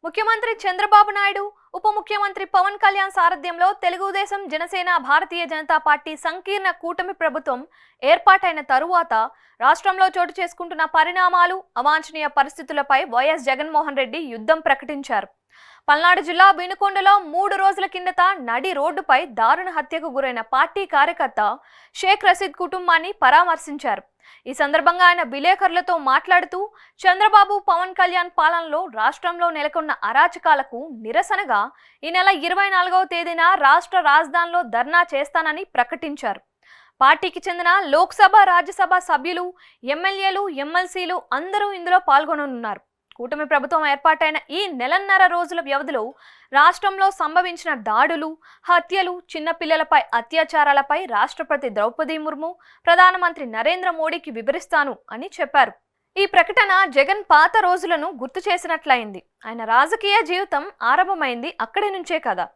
ముఖ్యమంత్రి చంద్రబాబు నాయుడు, ఉప ముఖ్యమంత్రి పవన్ కళ్యాణ్ సారథ్యంలో తెలుగుదేశం, జనసేన, భారతీయ జనతా పార్టీ సంకీర్ణ కూటమి ప్రభుత్వం ఏర్పాటైన తరువాత రాష్ట్రంలో చోటు చేసుకుంటున్న పరిణామాలు, అవాంఛనీయ పరిస్థితులపై వైఎస్ జగన్మోహన్ రెడ్డి యుద్ధం ప్రకటించారు. పల్నాడు జిల్లా వినుకొండలో 3 రోజుల కిందట నడి రోడ్డుపై దారుణ హత్యకు గురైన పార్టీ కార్యకర్త షేక్ రషీద్ కుటుంబాన్ని పరామర్శించారు. ఈ సందర్భంగా ఆయన విలేకరులతో మాట్లాడుతూ చంద్రబాబు, పవన్ కళ్యాణ్ పాలనలో రాష్ట్రంలో నెలకొన్న అరాచకాలకు నిరసనగా ఈ నెల 24వ తేదీన రాష్ట్ర రాజధానిలో ధర్నా చేస్తానని ప్రకటించారు. పార్టీకి చెందిన లోక్సభ, రాజ్యసభ సభ్యులు, ఎమ్మెల్యేలు, ఎమ్మెల్సీలు అందరూ ఇందులో పాల్గొననున్నారు. కూటమి ప్రభుత్వం ఏర్పాటైన ఈ నెలన్నర రోజుల వ్యవధిలో రాష్ట్రంలో సంభవించిన దాడులు, హత్యలు, చిన్నపిల్లలపై అత్యాచారాలపై రాష్ట్రపతి ద్రౌపది ముర్ము, ప్రధానమంత్రి నరేంద్ర మోడీకి వివరిస్తాను అని చెప్పారు. ఈ ప్రకటన జగన్ పాత రోజులను గుర్తు చేసినట్లయింది. ఆయన రాజకీయ జీవితం ఆరంభమైంది అక్కడి నుంచే కదా.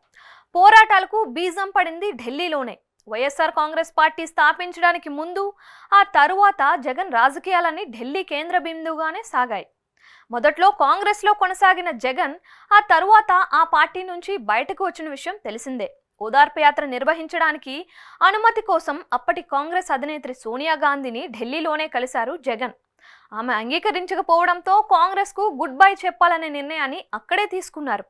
పోరాటాలకు బీజం పడింది ఢిల్లీలోనే. వైఎస్ఆర్ కాంగ్రెస్ పార్టీ స్థాపించడానికి ముందు, ఆ తరువాత జగన్ రాజకీయాలన్నీ ఢిల్లీ కేంద్ర బిందువుగానే సాగాయి. మొదట్లో కాంగ్రెస్లో కొనసాగిన జగన్ ఆ తరువాత ఆ పార్టీ నుంచి బయటకు వచ్చిన విషయం తెలిసిందే. ఓదార్పు యాత్ర నిర్వహించడానికి అనుమతి కోసం అప్పటి కాంగ్రెస్ అధినేత్రి సోనియా గాంధీని ఢిల్లీలోనే కలిశారు జగన్. ఆమె అంగీకరించకపోవడంతో కాంగ్రెస్కు గుడ్ బై చెప్పాలనే నిర్ణయాన్ని అక్కడే తీసుకున్నారు.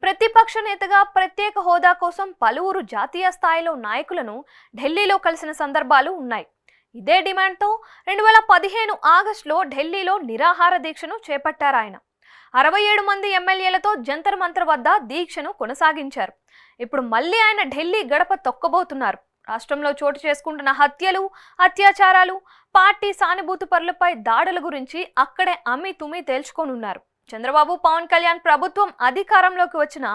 ప్రతిపక్ష నేతగా ప్రత్యేక హోదా కోసం పలువురు జాతీయ స్థాయిలో నాయకులను ఢిల్లీలో కలిసిన సందర్భాలు ఉన్నాయి. ఇదే డిమాండ్తో 2015 ఆగస్టులో ఢిల్లీలో నిరాహార దీక్షను చేపట్టారు ఆయన. 67 మంది ఎమ్మెల్యేలతో జంతర్ మంతర్ వద్ద దీక్షను కొనసాగించారు. ఇప్పుడు మళ్ళీ ఆయన ఢిల్లీ గడప తొక్కబోతున్నారు. రాష్ట్రంలో చోటు చేసుకుంటున్న హత్యలు, అత్యాచారాలు, పార్టీ సానుభూతి పరులపై దాడుల గురించి అక్కడే అమ్మి తుమ్మి తేల్చుకోనున్నారు. చంద్రబాబు, పవన్ కళ్యాణ్ ప్రభుత్వం అధికారంలోకి వచ్చిన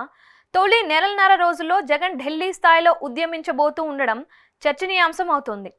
తొలి నెలన్నర రోజుల్లో జగన్ ఢిల్లీ స్థాయిలో ఉద్యమించబోతూ ఉండడం చర్చనీయాంశం అవుతోంది.